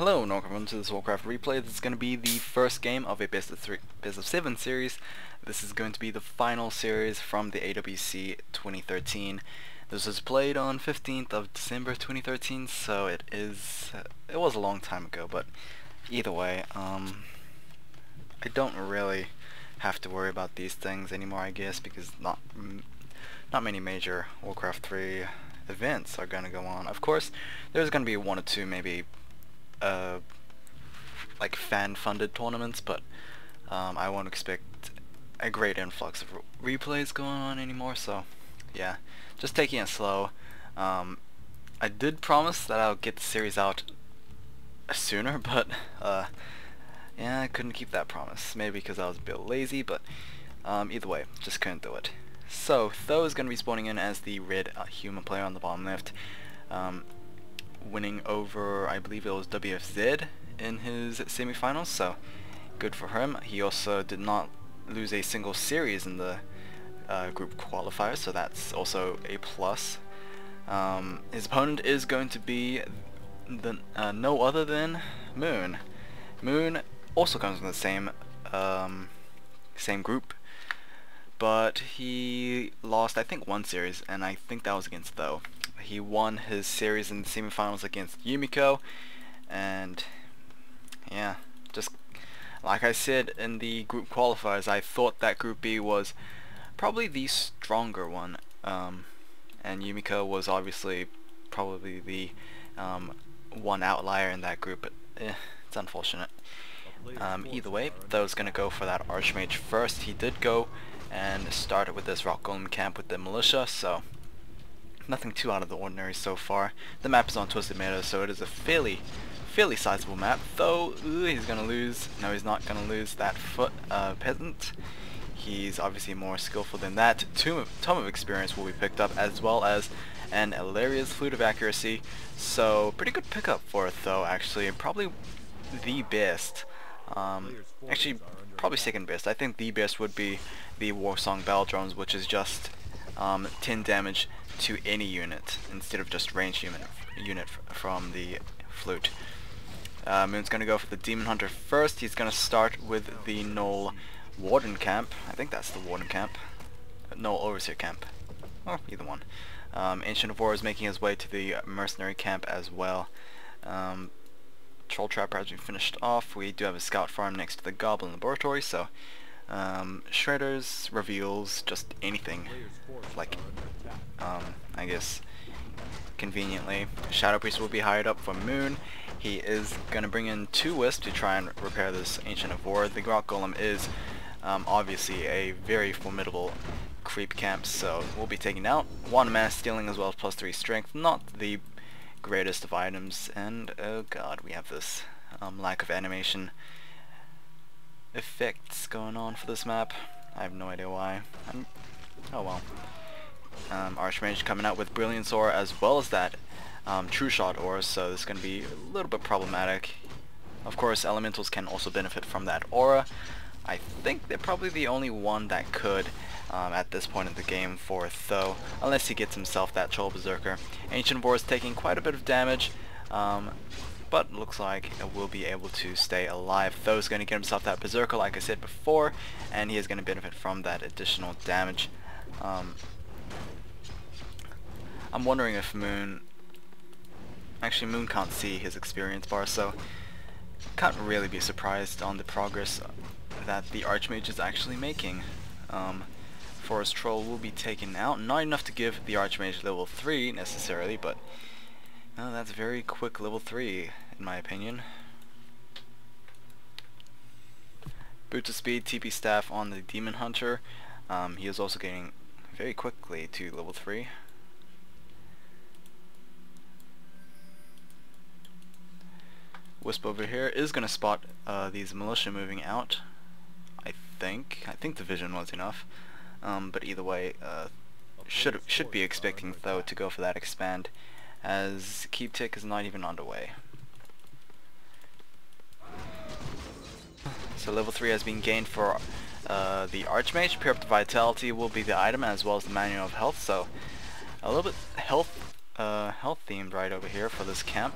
Hello and welcome to this Warcraft replay. This is going to be the first game of a best of 7 series. This is going to be the final series from the AWC 2013. This was played on 15th of December 2013, so it was a long time ago, but either way, I don't really have to worry about these things anymore, I guess, because not many major Warcraft 3 events are going to go on. Of course, there's going to be one or two maybe like fan-funded tournaments, but I won't expect a great influx of replays going on anymore, so yeah, just taking it slow. I did promise that I'll get the series out sooner, but yeah, I couldn't keep that promise, maybe because I was a bit lazy, but either way, just couldn't do it. So Tho is going to be spawning in as the red human player on the bottom left, winning over, I believe it was WFZ in his semifinals, so good for him. He also did not lose a single series in the group qualifiers, so that's also a plus. His opponent is going to be no other than Moon. Moon also comes from the same group, but he lost, I think, one series, and I think that was against Tho. He won his series in the semifinals against Yumiko, and yeah, just like I said in the group qualifiers, I thought that Group B was probably the stronger one, and Yumiko was obviously probably the one outlier in that group, but it's unfortunate. Either way, Tho's gonna go for that Archmage first. He did go and started with this Rock Golem camp with the militia, so nothing too out of the ordinary so far. The map is on Twisted Meadows, so it is a fairly sizable map, though he's gonna lose. No, he's not gonna lose that peasant. He's obviously more skillful than that. Tome of Experience will be picked up, as well as an Illyria's Flute of Accuracy, so pretty good pickup for Tho, actually. Probably the best. Actually, probably second best. I think the best would be the Warsong Battle Drones, which is just 10 damage to any unit instead of just ranged unit from the flute. Moon's gonna go for the Demon Hunter first. He's gonna start with the Null Warden camp. I think that's the Warden camp. Null Overseer camp. Or either one. Ancient of War is making his way to the Mercenary camp as well. Troll Trap has been finished off. We do have a scout farm next to the Goblin Laboratory, so Shredders, Reveals, just anything, like, I guess, conveniently. Shadow Priest will be hired up for Moon. He is going to bring in 2 Wisps to try and repair this Ancient of War. The Rock Golem is obviously a very formidable creep camp, so we'll be taking out 1 mass stealing as well as +3 strength. Not the greatest of items, and oh god, we have this lack of animation effects going on for this map. I have no idea why. Oh well. Archmage coming out with Brilliance Aura as well as that True Shot Aura, so this is going to be a little bit problematic. Of course, Elementals can also benefit from that Aura. I think they're probably the only one that could at this point in the game for Tho, unless he gets himself that Troll Berserker. Ancient War is taking quite a bit of damage, but looks like it will be able to stay alive. Tho's going to get himself that Berserker, like I said before, and he is going to benefit from that additional damage. I'm wondering if Moon... Actually, Moon can't see his experience bar, so can't really be surprised on the progress that the Archmage is actually making. Forest Troll will be taken out. Not enough to give the Archmage level 3 necessarily, but that's very quick level 3 in my opinion. Boots of Speed, TP Staff on the Demon Hunter. He is also getting very quickly to level 3. Wisp over here is going to spot these militia moving out. I think the vision was enough. But either way, should be expecting Tho to go for that expand, as Keep Tick is not even underway. So level 3 has been gained for the Archmage. Pure Up to Vitality will be the item, as well as the Manual of Health, so a little bit health themed right over here for this camp.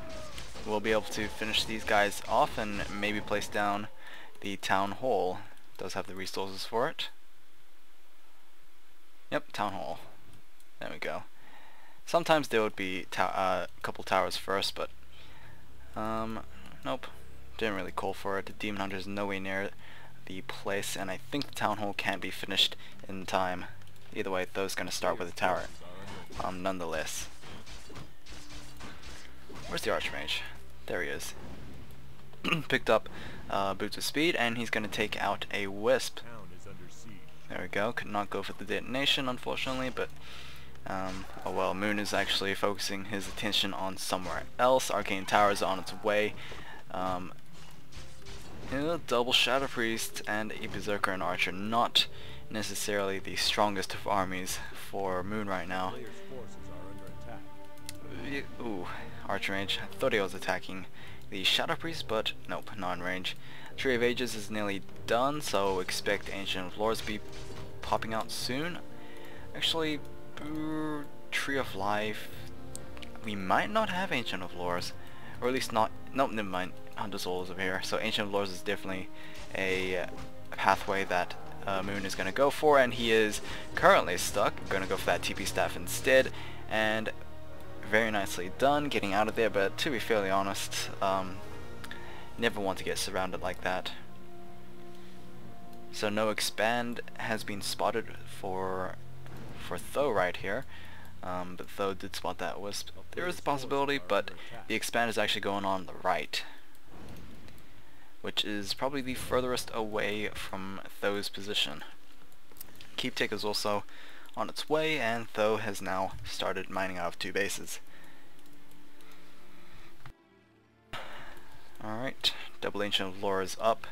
we'll be able to finish these guys off and maybe place down the town hall. Does have the resources for it. Yep, town hall. There we go. Sometimes there would be a couple towers first, but nope, didn't really call for it. The Demon Hunter is nowhere near the place, and I think the town hall can't be finished in time. Either way, those gonna start with a tower. Nonetheless. Where's the Archmage? There he is. Picked up Boots of Speed, and he's gonna take out a Wisp. There we go. Could not go for the detonation, unfortunately, but oh well. Moon is actually focusing his attention on somewhere else. Arcane Tower is on its way. Double Shadow Priest and a Berserker and Archer, not necessarily the strongest of armies for Moon right now. Ooh, Archmage. I thought he was attacking the Shadow Priest, but nope, not in range. Tree of Ages is nearly done, so expect Ancient of Lores to be popping out soon. Actually, Tree of Life, we might not have Ancient of Lores, or at least not. Nope, never mind. Hunter Soul is over here, so Ancient of Lores is definitely a pathway that Moon is going to go for, and he is currently stuck. Going to go for that TP staff instead, and very nicely done getting out of there. But to be fairly honest, never want to get surrounded like that. So no expand has been spotted for Tho right here, but Tho did spot that Wisp. There is a possibility, but the expand is actually going on the right, which is probably the furthest away from Tho's position. Keep Take is also on its way, and Tho has now started mining out of 2 bases. Alright, double Ancient of Lore is up.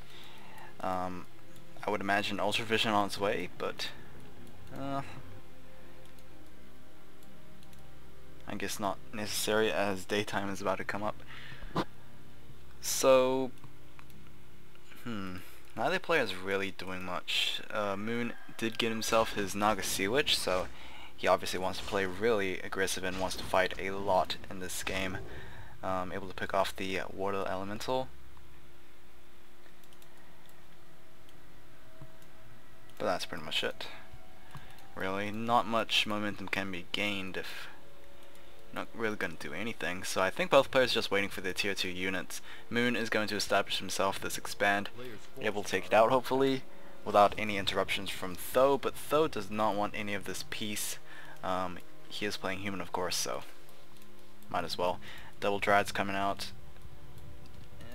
I would imagine Ultra Vision on its way, but I guess not necessary as daytime is about to come up. So, neither player is really doing much. Moon did get himself his Naga Sea Witch, so he obviously wants to play really aggressive and wants to fight a lot in this game. Able to pick off the Water Elemental. But that's pretty much it. Really, not much momentum can be gained if not really going to do anything. So I think both players are just waiting for their tier 2 units. Moon is going to establish himself this expand, able to take it out hopefully without any interruptions from Tho, but Tho does not want any of this peace. He is playing human, of course, so might as well. Double Dryad's coming out,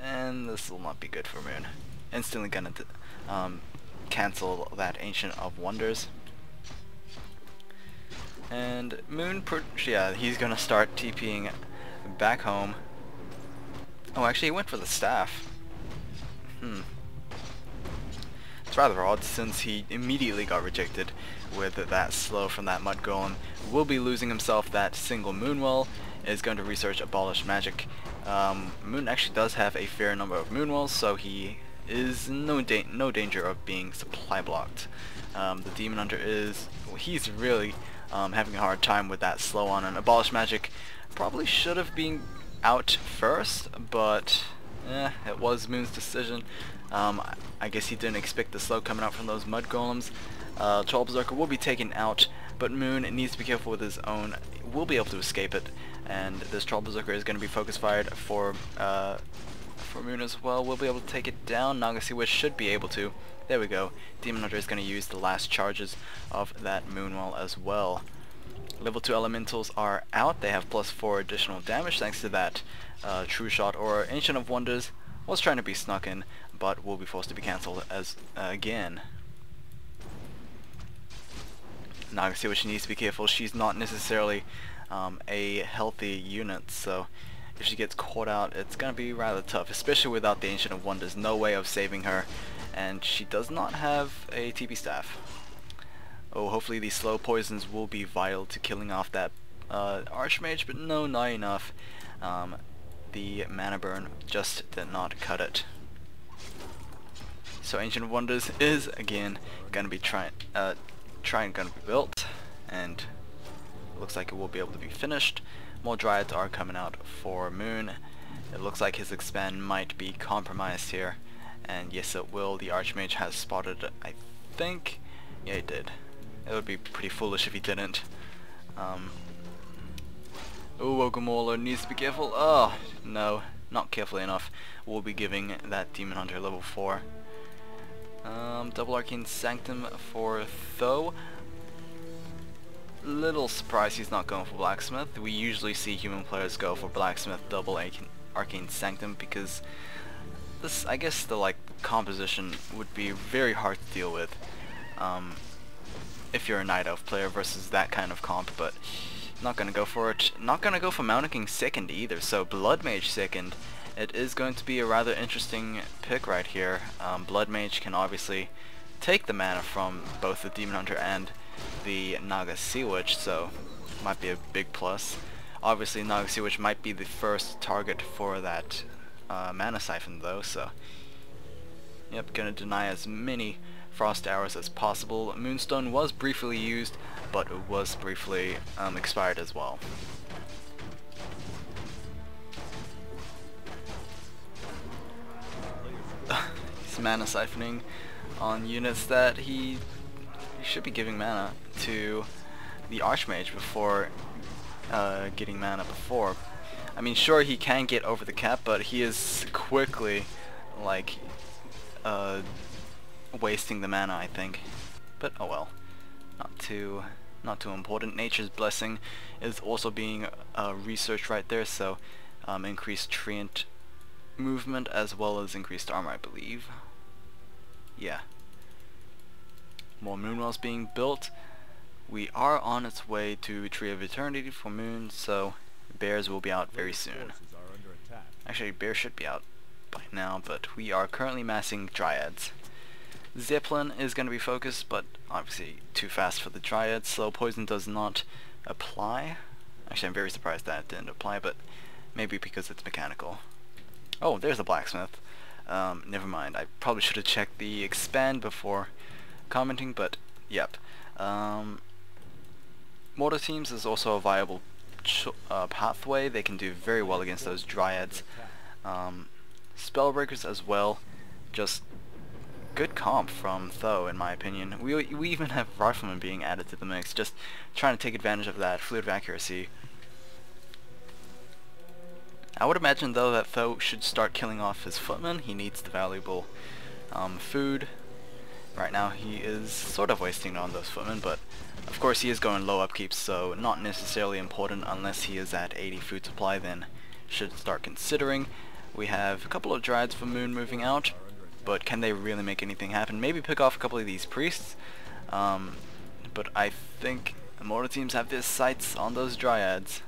and this will not be good for Moon. Instantly gonna cancel that Ancient of Wonders. And Moon, yeah, he's gonna start TPing back home. Oh, actually he went for the staff. It's rather odd since he immediately got rejected with that slow from that Mud Golem. Will be losing himself that single Moonwell, is going to research Abolish Magic. Moon actually does have a fair number of Moonwells, so he is no danger of being supply blocked. The Demon Hunter he's really having a hard time with that slow on, and Abolish Magic probably should have been out first, but it was Moon's decision. I guess he didn't expect the slow coming out from those Mud Golems. Troll Berserker will be taken out, but Moon needs to be careful with his own. Will be able to escape it, and this Troll Berserker is going to be focus fired for Moon as well. We'll be able to take it down. Naga Sea Witch should be able to. There we go. Demon Hunter is going to use the last charges of that Moonwell as well. Level 2 elementals are out. They have +4 additional damage thanks to that True Shot, or Ancient of Wonders was trying to be snuck in, but will be forced to be cancelled as again. Naga Sea Witch needs to be careful. She's not necessarily a healthy unit, so if she gets caught out, it's going to be rather tough, especially without the Ancient of Wonders. No way of saving her, and she does not have a TP staff. Oh, hopefully these slow poisons will be vital to killing off that Archmage, but no, not enough. The mana burn just did not cut it. So Ancient of Wonders is again going to be going to be built, and looks like it will be able to be finished. More Dryads are coming out for Moon. It looks looks like his expand might be compromised here. And yes, it will. The Archmage has spotted it, I think. Yeah, he did. It would be pretty foolish if he didn't. Oh, Ogamawler needs to be careful. Oh, no, not carefully enough. We'll be giving that Demon Hunter level 4. Double Arcane Sanctum for Tho. Little surprised he's not going for Blacksmith. We usually see human players go for Blacksmith double Arcane Sanctum because this, I guess, the composition would be very hard to deal with if you're a Night Elf player versus that kind of comp, but not gonna go for it. Not gonna go for Mountain King second either, so Blood Mage second. It is going to be a rather interesting pick right here. Blood Mage can obviously take the mana from both the Demon Hunter and the Naga Sea Witch, so might be a big plus. Obviously Naga Sea Witch might be the first target for that mana siphon though, so yep, gonna deny as many Frost Arrows as possible. Moonstone was briefly used, but it was briefly expired as well. He's mana siphoning on units that he should be giving mana to the Archmage before getting mana before. I mean, sure, he can get over the cap, but he is quickly wasting the mana, I think. But oh well, not too important. Nature's Blessing is also being researched right there, so increased treant movement as well as increased armor, I believe. Yeah. More Moonwells being built. We are on its way to Tree of Eternity for Moon, so bears will be out very soon. Actually, bears should be out by now, but we are currently massing Dryads. Zeppelin is going to be focused, but obviously too fast for the Dryads. Slow Poison does not apply. Actually, I'm very surprised that it didn't apply, but maybe because it's mechanical. Oh, there's a Blacksmith. Never mind. I probably should have checked the expand before commenting, but yep. Mortar Teams is also a viable pathway. They can do very well against those Dryads. Spellbreakers as well. Just good comp from Tho, in my opinion. We even have Rifleman being added to the mix, just trying to take advantage of that fluid of accuracy. I would imagine though that Tho should start killing off his footmen. He needs the valuable food. Right now he is sort of wasting it on those footmen, but of course he is going low upkeep, so not necessarily important unless he is at 80 food supply, then should start considering. We have a couple of Dryads for Moon moving out, but can they really make anything happen? Maybe pick off a couple of these priests, but I think Mortar Teams have their sights on those Dryads.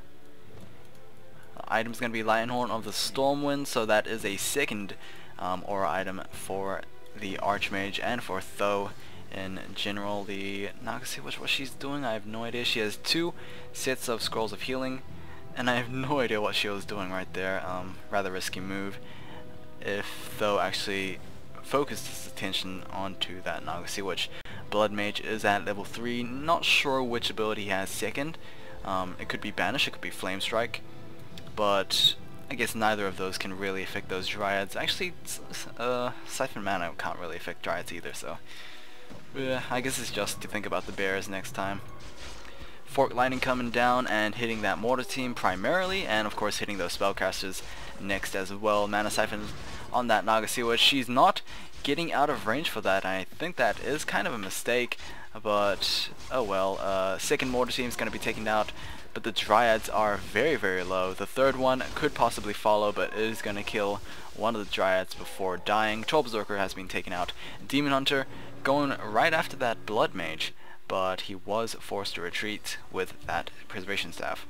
Item's going to be Lionhorn of the Stormwind, so that is a second aura item for the Archmage and for Tho in general. The Naga Sea Witch, what she's doing, I have no idea. She has 2 sets of Scrolls of Healing, and I have no idea what she was doing right there. Rather risky move. If Tho actually focused his attention onto that Naga Sea Witch. Blood Mage is at level 3. Not sure which ability he has second. It could be Banish, it could be Flame Strike, but I guess neither of those can really affect those Dryads. Actually, Siphon Mana can't really affect Dryads either, so I guess it's just to think about the bears next time. Fork Lightning coming down and hitting that Mortar Team primarily, and of course hitting those Spellcasters next as well. Mana Siphon on that Naga Sea Witch. She's not getting out of range for that, and I think that is kind of a mistake, but oh well. Second Mortar Team is going to be taken out, but the Dryads are very, very low. The third one could possibly follow, but it is going to kill one of the Dryads before dying. Troll Berserker has been taken out. Demon Hunter going right after that Blood Mage, but he was forced to retreat with that Preservation Staff.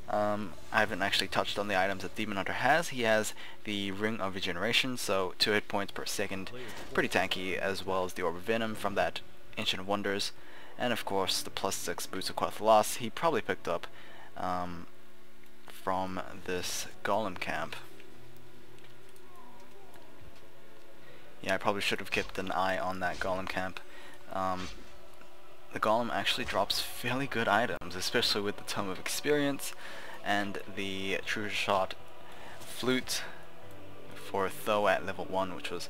I haven't actually touched on the items that Demon Hunter has. He has the Ring of Regeneration, so 2 hit points per second. Pretty tanky, as well as the Orb of Venom from that Ancient Wonders. And of course the +6 Boots of Quathlos he probably picked up from this Golem camp. Yeah, I probably should have kept an eye on that Golem camp. The Golem actually drops fairly good items, especially with the Tome of Experience and the True Shot flute for Tho at level 1, which was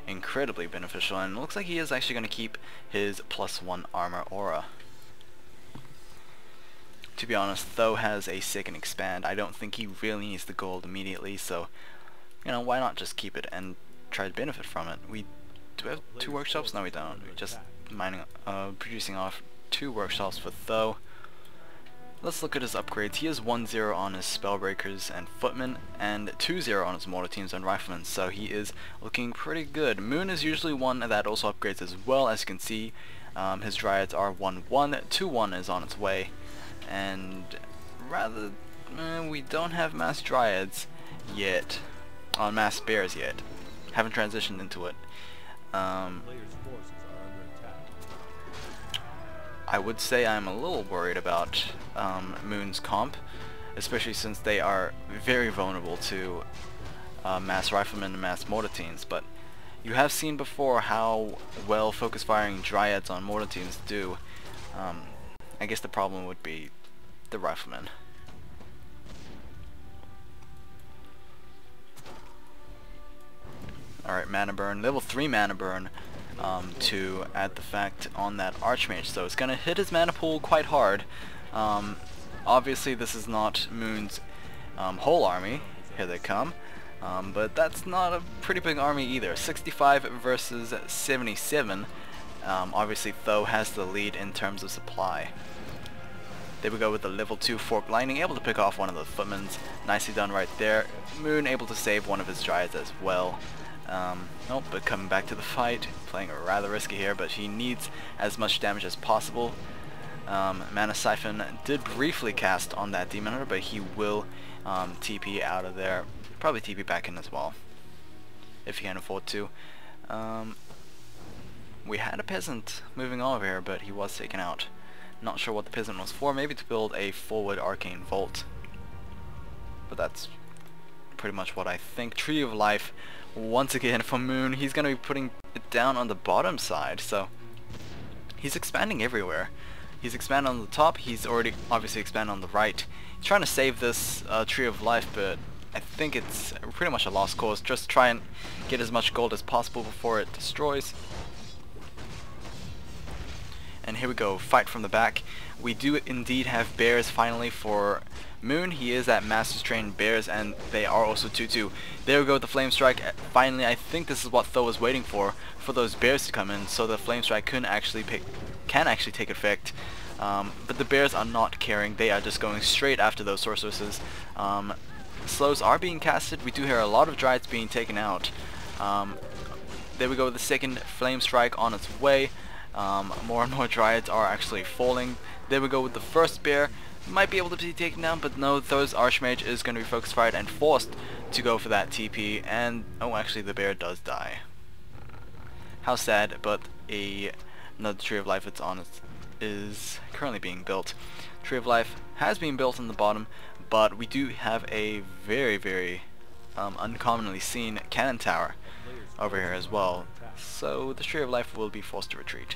incredibly beneficial, and it looks like he is actually going to keep his +1 armor aura. To be honest, Tho has a second expand. I don't think he really needs the gold immediately, so you know, why not just keep it and try to benefit from it. Do we have 2 workshops? No, we don't. We're just producing off 2 workshops for Tho. Let's look at his upgrades. He has 1-0 on his Spellbreakers and Footmen, and 2-0 on his Mortar Teams and Riflemen, so he is looking pretty good. Moon is usually one that also upgrades as well. As you can see, his Dryads are 1-1, 2-1 is on its way, and we don't have Mass Dryads yet, on Mass Bears yet. Haven't transitioned into it. I would say I'm a little worried about Moon's comp, especially since they are very vulnerable to Mass Riflemen and Mass Mortar Teams, but you have seen before how well focus firing Dryads on Mortar Teams do. I guess the problem would be the Riflemen. Alright, mana burn, level 3 mana burn. To add the fact on that Archmage, so it's gonna hit his mana pool quite hard. Obviously this is not Moon's whole army, here they come, but that's not a pretty big army either. 65 versus 77. Obviously Tho has the lead in terms of supply. There we go with the level 2 Fork Lightning, able to pick off one of the Footmans. Nicely done right there. Moon able to save one of his Dryads as well. But coming back to the fight, playing rather risky here, but he needs as much damage as possible. Mana Siphon did briefly cast on that Demon Hunter, but he will TP out of there, probably TP back in as well, if he can afford to. We had a Peasant moving over here, but he was taken out. Not sure what the Peasant was for, maybe to build a forward Arcane Vault, but that's pretty much what I think. Tree of Life, once again for Moon, he's going to be putting it down on the bottom side, so he's expanding everywhere. He's expanding on the top, he's already obviously expanded on the right. He's trying to save this Tree of Life, but I think it's pretty much a lost cause. Just try and get as much gold as possible before it destroys. And here we go, fight from the back. We do indeed have bears finally for Moon. He is at Master's Train Bears, and they are also 2-2. There we go with the Flame Strike. Finally, I think this is what Tho was waiting for those bears to come in, so the Flame Strike can actually take effect. But the bears are not caring. They are just going straight after those sorceresses. Slows are being casted. We do hear a lot of Dryads being taken out. There we go with the second Flame Strike on its way. More and more Dryads are actually falling. There we go with the first bear. Might be able to be taken down, but no, Tho's Archmage is going to be focus fired and forced to go for that TP, and oh, actually the bear does die. How sad, but another Tree of Life is currently being built. Tree of Life has been built on the bottom, but we do have a very, very uncommonly seen cannon tower over here as well, so the Tree of Life will be forced to retreat.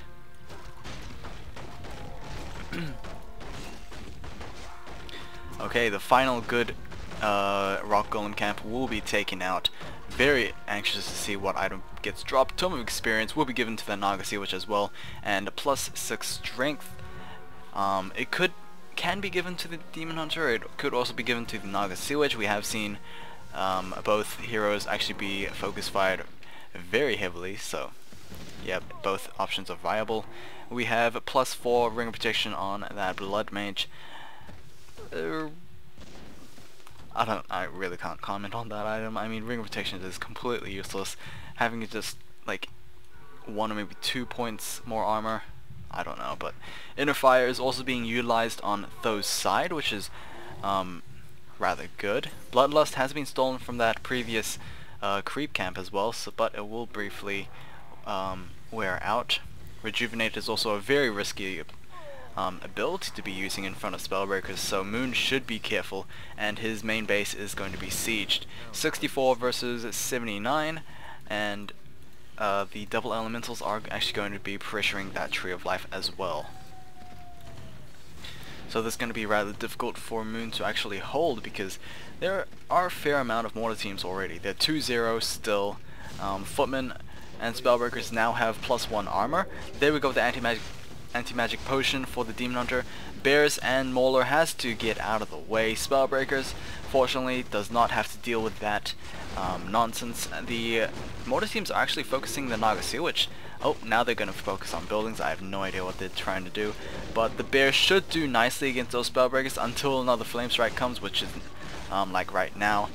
Okay, the final good Rock Golem camp will be taken out. Very anxious to see what item gets dropped. Tome of Experience will be given to the Naga Sea Witch as well, and a +6 strength. It can be given to the Demon Hunter. It could also be given to the Naga Sea Witch. We have seen both heroes actually be focus fired very heavily, so yeah, both options are viable. We have a +4 Ring of Protection on that Blood Mage. I really can't comment on that item. I mean, Ring of Protection is completely useless. Having it just like 1 or maybe 2 points more armor, I don't know. But Inner Fire is also being utilized on Tho's side, which is rather good. Bloodlust has been stolen from that previous creep camp as well, so, but it will briefly wear out. Rejuvenate is also a very risky ability to be using in front of Spellbreakers, so Moon should be careful, and his main base is going to be sieged. 64 versus 79, and the double elementals are actually going to be pressuring that Tree of Life as well. so this is going to be rather difficult for Moon to actually hold, because there are a fair amount of mortar teams already. They're 2-0 still. Footmen and Spellbreakers now have +1 armor. There we go with the anti-magic potion for the Demon Hunter. Bears and Mauler has to get out of the way. Spellbreakers, fortunately, does not have to deal with that nonsense. The mortar teams are actually focusing the Naga which, oh, now they're going to focus on buildings. I have no idea what they're trying to do, but the Bears should do nicely against those Spellbreakers until another Flame Strike comes, which is like right now.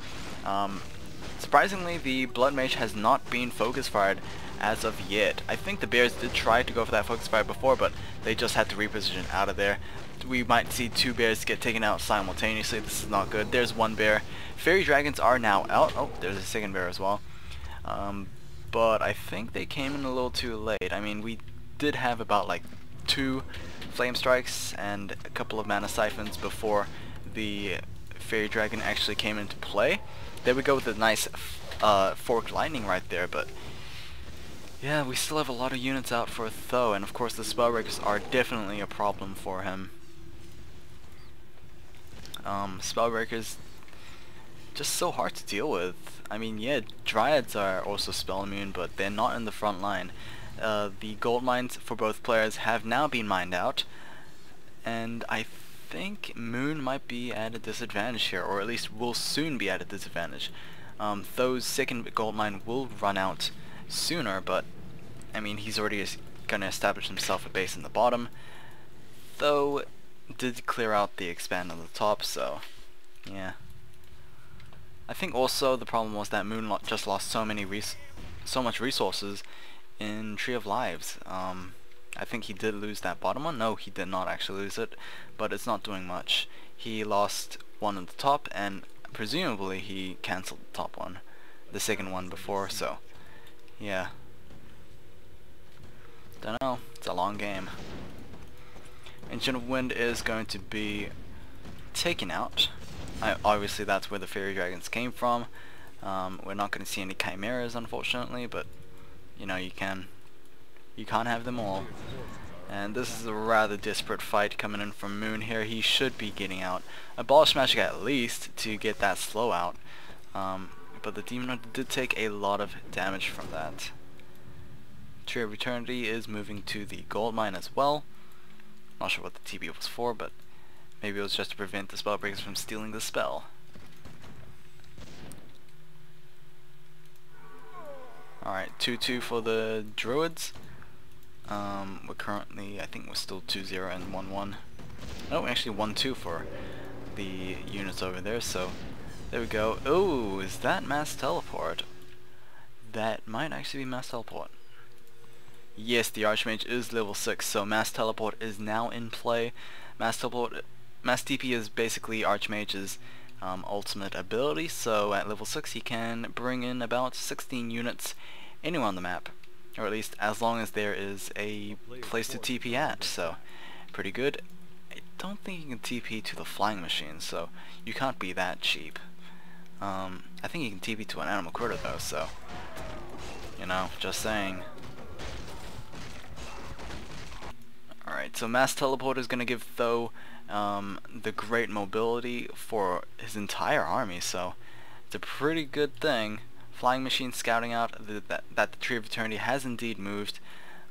Surprisingly, the Blood Mage has not been focus fired as of yet. I think the Bears did try to go for that focus fire before, but they just had to reposition out of there. We might see 2 bears get taken out simultaneously. This is not good. There's 1 bear. Fairy Dragons are now out. Oh, there's a 2nd bear as well. But I think they came in a little too late. I mean, we did have about like 2 Flame Strikes and a couple of Mana Siphons before the Fairy Dragon actually came into play. There we go with a nice Forked Lightning right there, but yeah, we still have a lot of units out for Tho, and of course the Spellbreakers are definitely a problem for him. Spellbreakers, just so hard to deal with. I mean, yeah, Dryads are also spell immune, but they're not in the front line. The gold mines for both players have now been mined out, and I think Moon might be at a disadvantage here, or at least will soon be at a disadvantage. Tho's 2nd gold mine will run out sooner, but I mean, he's already going to establish himself a base in the bottom. Tho did clear out the expand on the top, so yeah. I think also the problem was that Moon just lost so much resources in Tree of Lives. I think he did lose that bottom one. No, he did not actually lose it, but it's not doing much. He lost 1 at the top, and presumably he cancelled the top one, the 2nd one before, so yeah. Don't know, it's a long game. Ancient of Wind is going to be taken out. Obviously that's where the Fairy Dragons came from. We're not going to see any Chimeras, unfortunately, but you know, you can't have them all. And this is a rather desperate fight coming in from Moon here. He should be getting out Abolish Magic at least to get that slow out. But the Demon Hunter did take a lot of damage from that. Tree of Eternity is moving to the gold mine as well. Not sure what the TB was for, but maybe it was just to prevent the Spellbreakers from stealing the spell. Alright, 2-2 for the Druids. We're currently, I think we're still 2-0 and 1-1. Oh, actually 1-2 for the units over there, so there we go. Oh, is that Mass Teleport? That might actually be Mass Teleport. Yes, the Archmage is level 6, so Mass Teleport is now in play. Mass TP is basically Archmage's ultimate ability, so at level 6 he can bring in about 16 units anywhere on the map, or at least as long as there is a place to TP at, so pretty good. I don't think you can TP to the flying machine, so you can't be that cheap. I think you can TP to an animal critter though, so you know, just saying. Alright, so Mass Teleport is going to give Tho the great mobility for his entire army, so it's a pretty good thing. Flying Machine scouting out that the Tree of Eternity has indeed moved.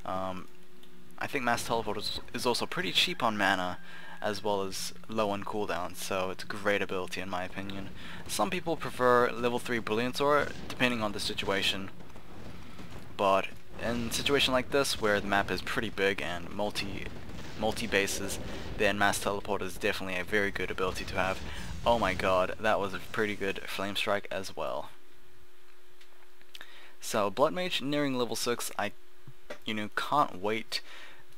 I think Mass Teleport is also pretty cheap on mana, as well as low on cooldown, so it's a great ability in my opinion. Some people prefer level 3 Brilliance Aura, depending on the situation, but in a situation like this, where the map is pretty big and multi bases, then Mass Teleport is definitely a very good ability to have. Oh my god, that was a pretty good Flame Strike as well. So Blood Mage nearing level 6, I can't wait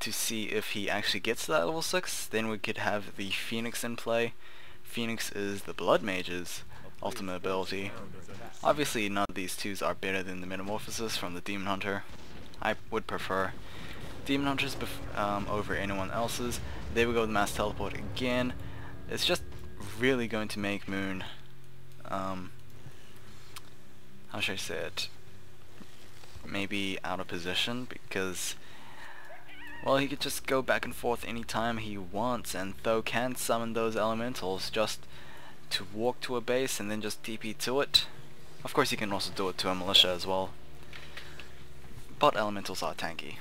to see if he actually gets to that level 6. Then we could have the Phoenix in play. Phoenix is the Blood Mage's ultimate ability. Obviously none of these twos are better than the Metamorphosis from the Demon Hunter. I would prefer Demon Hunters over anyone else's. There we go with Mass Teleport again. It's just really going to make Moon, how should I say it, maybe out of position, because well, he could just go back and forth anytime he wants, and Tho can summon those elementals just to walk to a base and then just TP to it. Of course, he can also do it to a militia as well, but elementals are tanky.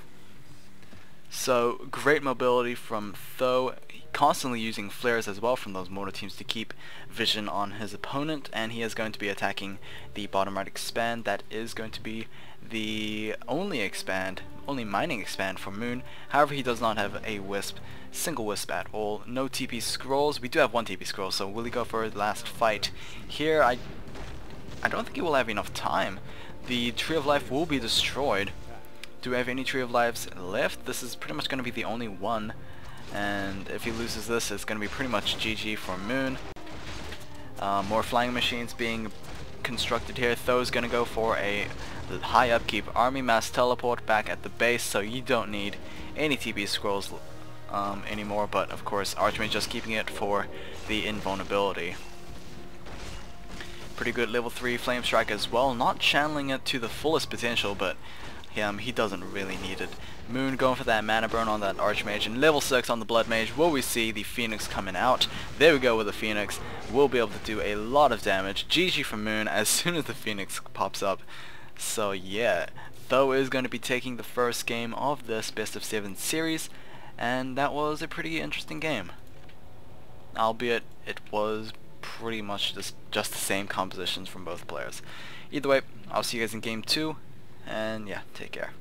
So great mobility from Tho, constantly using flares as well from those mortar teams to keep vision on his opponent, and he is going to be attacking the bottom right expand. That is going to be the only mining expand for Moon. However, he does not have a wisp, single wisp at all. No TP scrolls. We do have one TP scroll, so will he go for his last fight here? I don't think he will have enough time. The Tree of Life will be destroyed. Do we have any Tree of Lives left? This is pretty much going to be the only one, and if he loses this, it's going to be pretty much GG for Moon. More flying machines being constructed here. Tho's going to go for a high upkeep army mass teleport back at the base, so you don't need any TP scrolls anymore, but of course Archmage just keeping it for the invulnerability. Pretty good level 3 Flame Strike as well, not channeling it to the fullest potential, but he doesn't really need it. Moon going for that mana burn on that Archmage, and level 6 on the Blood Mage. Will we see the Phoenix coming out? There we go with the Phoenix. We'll be able to do a lot of damage. GG for Moon as soon as the Phoenix pops up. So yeah, Tho is going to be taking the first game of this best of 7 series, and that was a pretty interesting game. Albeit it was pretty much just the same compositions from both players. Either way, I'll see you guys in game 2. And yeah, take care.